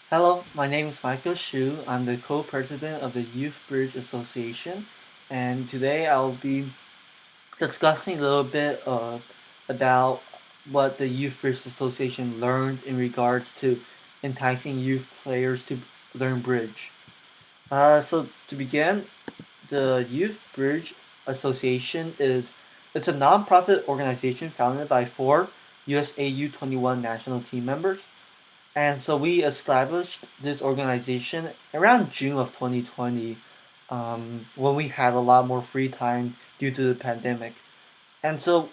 Hello, my name is Michael Shu. I'm the co-president of the Youth Bridge Association, and today I'll be discussing a little bit about what the Youth Bridge Association learned in regards to enticing youth players to learn bridge. So to begin, the Youth Bridge Association it's a nonprofit organization founded by four USAU 21 national team members, and so we established this organization around June of 2020, when we had a lot more free time due to the pandemic. And so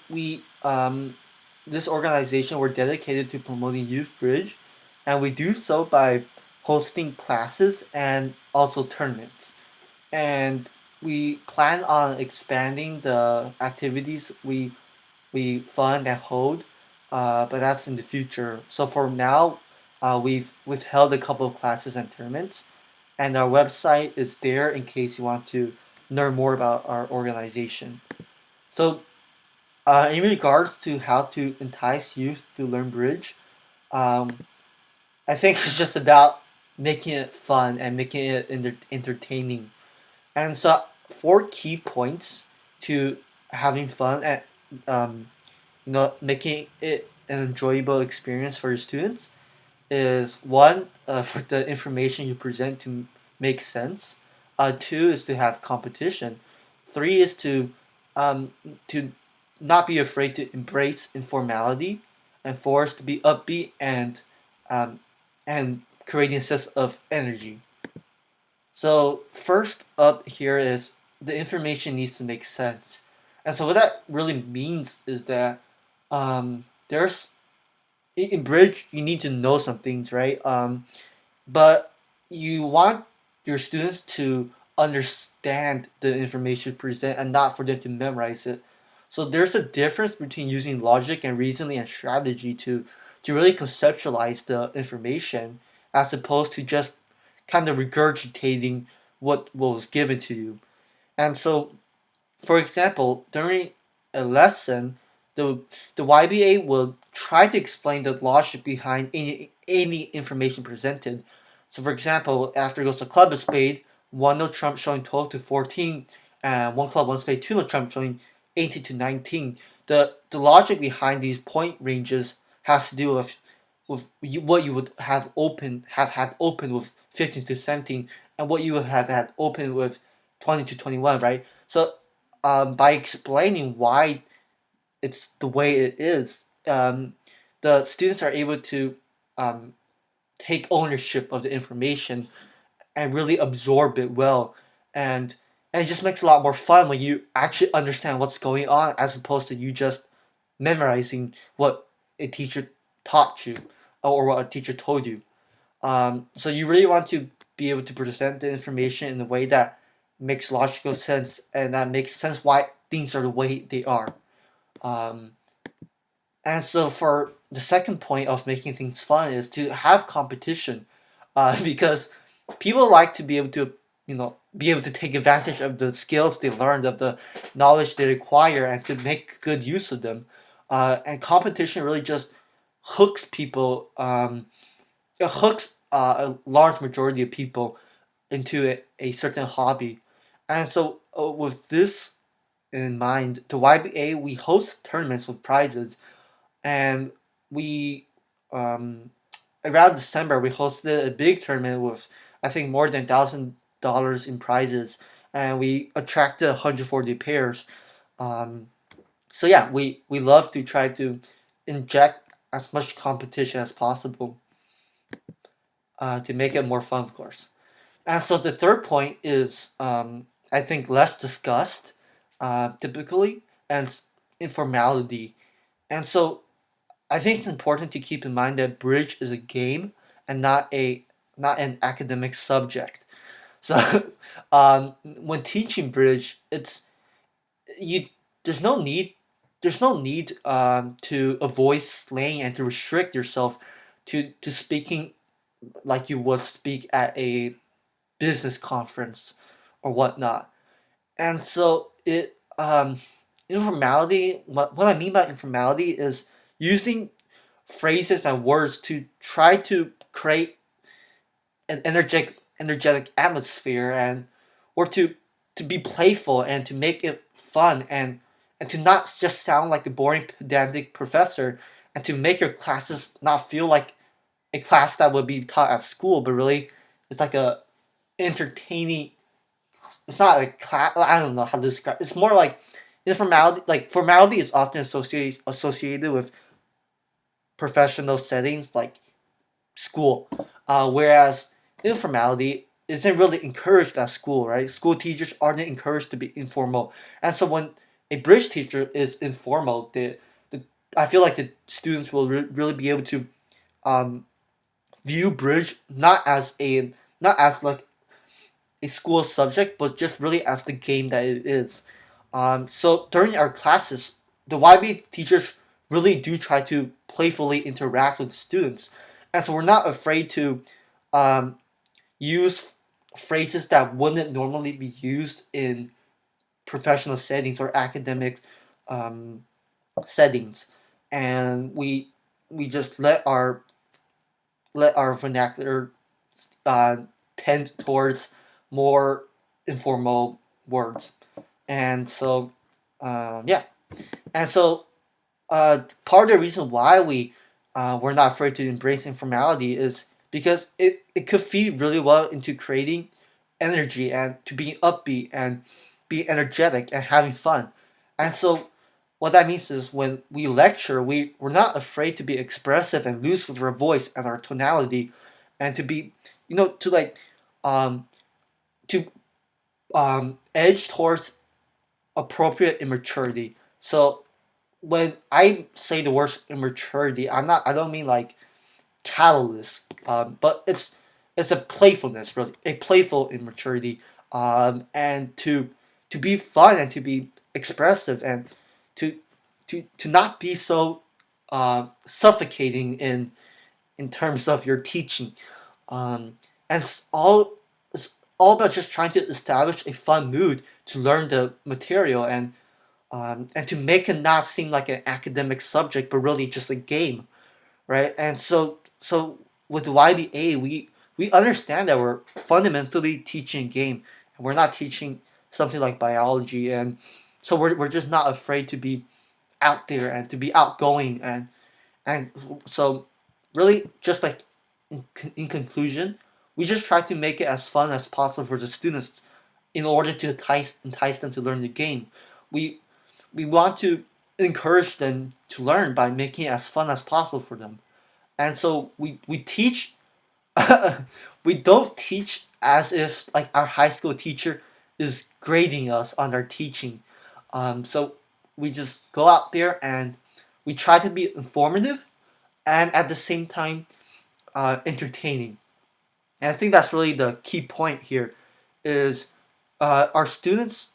this organization, we're dedicated to promoting Youth Bridge, and we do so by hosting classes and also tournaments. And we plan on expanding the activities we fund and hold, but that's in the future. So for now, we've held a couple of classes and tournaments, and our website is there in case you want to learn more about our organization. So, in regards to how to entice youth to learn bridge, um, I think it's just about making it fun and making it entertaining. And so, four key points to having fun and um, making it an enjoyable experience for your students is one, for the information you present to make sense. Two is to have competition. Three is um, to not be afraid to embrace informality, and four is to be upbeat um, and creating a sense of energy. So first up here is the information needs to make sense, and so what that really means is that there's in bridge you need to know some things, right? But you want your students to understand the information present and not for them to memorize it. So there's a difference between using logic and reasoning and strategy to really conceptualize the information as opposed to just kind of regurgitating what was given to you. And so, for example, during a lesson, the the YBA will try to explain the logic behind any information presented. So, for example, after goes the club of spade, one no trump showing 12 to 14, and one club one spade two no trump showing 18 to 19. The logic behind these point ranges has to do with what you would have had open with 15 to 17, and what you would have had open with 20 to 21, right? So by explaining why it's the way it is, the students are able to um, take ownership of the information and really absorb it well, and and it just makes it a lot more fun when you actually understand what's going on as opposed to you just memorizing what a teacher taught you or what a teacher told you. So you really want to be able to present the information in a way that makes logical sense and that makes sense why things are the way they are. Um, and so for the second point of making things fun is to have competition, because people like to be able to be able to take advantage of the skills they learned, of the knowledge they acquire, and to make good use of them. And competition really just hooks people. It hooks a large majority of people into a certain hobby. And so, with this in mind, the YBA we host tournaments with prizes, and we around December we hosted a big tournament with I think more than $1,000 in prizes, and we attracted 140 pairs. Um, so yeah, we love to try to inject as much competition as possible, to make it more fun, of course. And so the third point is, I think, less discussed, typically, and informality. And so I think it's important to keep in mind that bridge is a game and not an academic subject. So, when teaching bridge, it's you. There's no need. There's no need to avoid slang and to restrict yourself to speaking like you would speak at a business conference or whatnot. And so informality. What I mean by informality is using phrases and words to try to create an energetic atmosphere, and or to be playful and to make it fun, and to not just sound like a boring pedantic professor, and to make your classes not feel like a class that would be taught at school, but really it's like a entertaining. It's not like class. I don't know how to describe. It's more like informality. Like formality is often associated with professional settings like school, whereas informality isn't really encouraged at school. Right? School teachers aren't encouraged to be informal, and so when a bridge teacher is informal, the I feel like the students will really be able to um, view bridge not as like a school subject, but just really as the game that it is. So during our classes, the YB teachers really do try to playfully interact with the students, and so we're not afraid to um, use phrases that wouldn't normally be used in professional settings or academic um, settings, and we just let our vernacular uh, tend towards more informal words. And so, yeah. And so, part of the reason why we're not afraid to embrace informality is because it could feed really well into creating energy and to being upbeat and be energetic and having fun. And so, what that means is when we lecture, we're not afraid to be expressive and loose with our voice and our tonality, and to be, to like, um, to edge towards appropriate immaturity. So when I say the word immaturity, I don't mean like callous, but it's a playfulness, really, a playful immaturity, and to be fun and to be expressive and to to not be so suffocating in terms of your teaching, and it's all about just trying to establish a fun mood to learn the material and to make it not seem like an academic subject but really just a game, right? And so with YBA, we understand that we're fundamentally teaching a game, and we're not teaching something like biology, and so we're just not afraid to be out there and to be outgoing, and so really just like in conclusion, we just try to make it as fun as possible for the students in order to entice them to learn the game. We we want to encourage them to learn by making it as fun as possible for them. And so we teach we don't teach as if like our high school teacher is grading us on our teaching. So we just go out there and we try to be informative and at the same time entertaining. And I think that's really the key point here is our students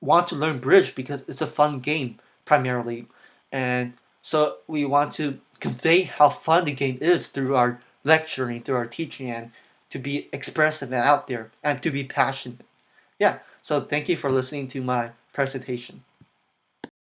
want to learn bridge because it's a fun game primarily, and so we want to convey how fun the game is through our lecturing, through our teaching, and to be expressive and out there and to be passionate. Yeah. So thank you for listening to my presentation.